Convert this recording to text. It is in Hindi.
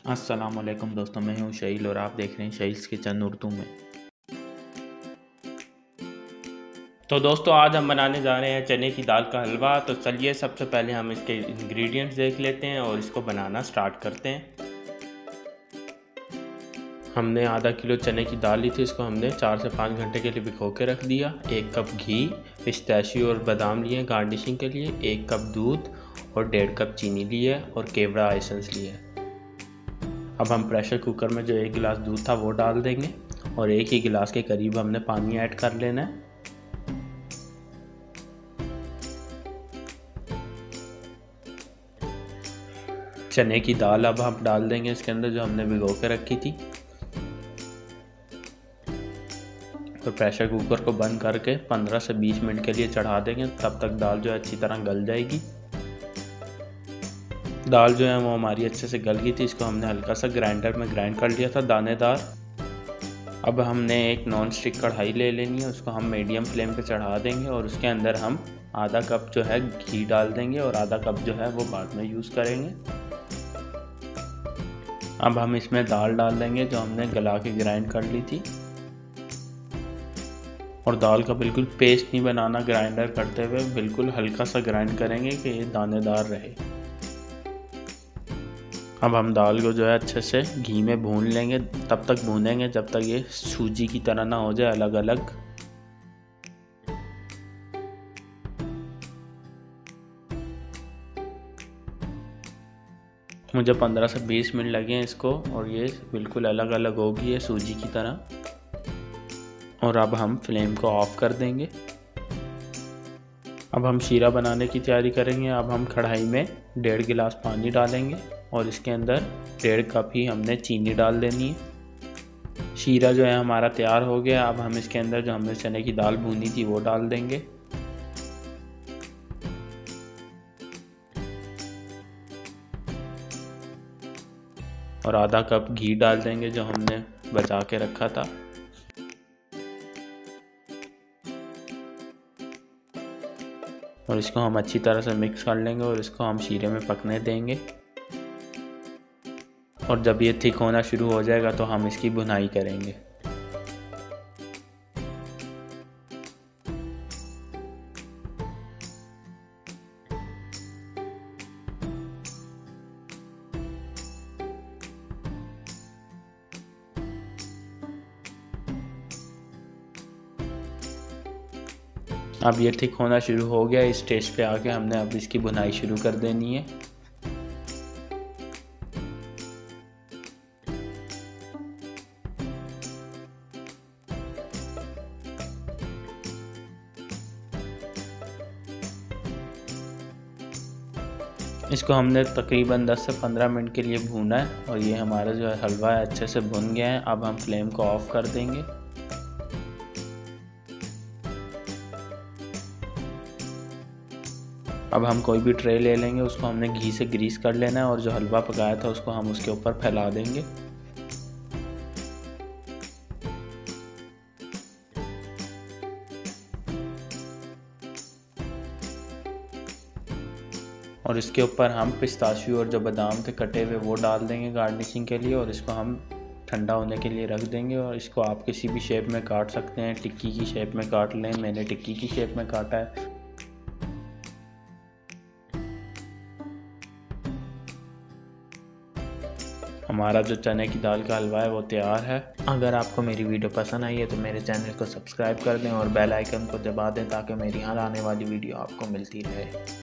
अस्सलाम वालेकुम दोस्तों, मैं हूं शहील और आप देख रहे हैं शहील्स किचन उर्दू में। तो दोस्तों आज हम बनाने जा रहे हैं चने की दाल का हलवा। तो चलिए सबसे पहले हम इसके इंग्रेडिएंट्स देख लेते हैं और इसको बनाना स्टार्ट करते हैं। हमने आधा किलो चने की दाल ली थी, इसको हमने 4 से 5 घंटे के लिए भिगो के रख दिया। 1 कप घी, पिस्ताशियो और बादाम लिए गार्निशिंग के लिए, 1 कप दूध और 1.5 कप चीनी लिए और केवड़ा एसेंस लिए। अब हम प्रेशर कुकर में जो 1 गिलास दूध था वो डाल देंगे और 1 ही गिलास के करीब हमने पानी ऐड कर लेना है। चने की दाल अब हम डाल देंगे इसके अंदर जो हमने भिगो के रखी थी। तो प्रेशर कुकर को बंद करके 15 से 20 मिनट के लिए चढ़ा देंगे, तब तक दाल जो है अच्छी तरह गल जाएगी। दाल जो है वो हमारी अच्छे से गल गई थी, इसको हमने हल्का सा ग्राइंडर में ग्राइंड कर लिया था दानेदार। अब हमने एक नॉन स्टिक कढ़ाई ले लेनी है, उसको हम मीडियम फ्लेम पे चढ़ा देंगे और उसके अंदर हम आधा कप जो है घी डाल देंगे और आधा कप जो है वो बाद में यूज़ करेंगे। अब हम इसमें दाल डाल देंगे जो हमने गला के ग्राइंड कर ली थी और दाल का बिल्कुल पेस्ट नहीं बनाना, ग्राइंडर करते हुए बिल्कुल हल्का सा ग्राइंड करेंगे कि ये दानेदार रहे। अब हम दाल को जो है अच्छे से घी में भून लेंगे, तब तक भूनेंगे जब तक ये सूजी की तरह ना हो जाए अलग अलग। मुझे 15 से 20 मिनट लगे हैं इसको और ये बिल्कुल अलग अलग होगी ये सूजी की तरह। और अब हम फ्लेम को ऑफ कर देंगे। अब हम शीरा बनाने की तैयारी करेंगे। अब हम कढ़ाई में 1.5 गिलास पानी डालेंगे और इसके अंदर 1.5 कप ही हमने चीनी डाल देनी है। शीरा जो है हमारा तैयार हो गया। अब हम इसके अंदर जो हमने चने की दाल भूनी थी वो डाल देंगे और आधा कप घी डाल देंगे जो हमने बचा के रखा था। और इसको हम अच्छी तरह से मिक्स कर लेंगे और इसको हम शीरे में पकने देंगे। और जब ये थिक होना शुरू हो जाएगा तो हम इसकी भुनाई करेंगे। अब ये थिक होना शुरू हो गया। इस स्टेज पे आके हमने अब इसकी भुनाई शुरू कर देनी है। इसको हमने तकरीबन 10 से 15 मिनट के लिए भूना है और ये हमारा जो है हलवा है अच्छे से भुन गया है। अब हम फ्लेम को ऑफ कर देंगे। अब हम कोई भी ट्रे ले लेंगे, उसको हमने घी से ग्रीस कर लेना है और जो हलवा पकाया था उसको हम उसके ऊपर फैला देंगे। और इसके ऊपर हम पिस्ताशियो और जो बादाम थे कटे हुए वो डाल देंगे गार्निशिंग के लिए और इसको हम ठंडा होने के लिए रख देंगे। और इसको आप किसी भी शेप में काट सकते हैं, टिक्की की शेप में काट लें, मैंने टिक्की की शेप में काटा है। हमारा जो चने की दाल का हलवा है वो तैयार है। अगर आपको मेरी वीडियो पसंद आई है तो मेरे चैनल को सब्सक्राइब कर दें और बेल आइकन को दबा दें ताकि मेरी हर आने वाली वीडियो आपको मिलती रहे।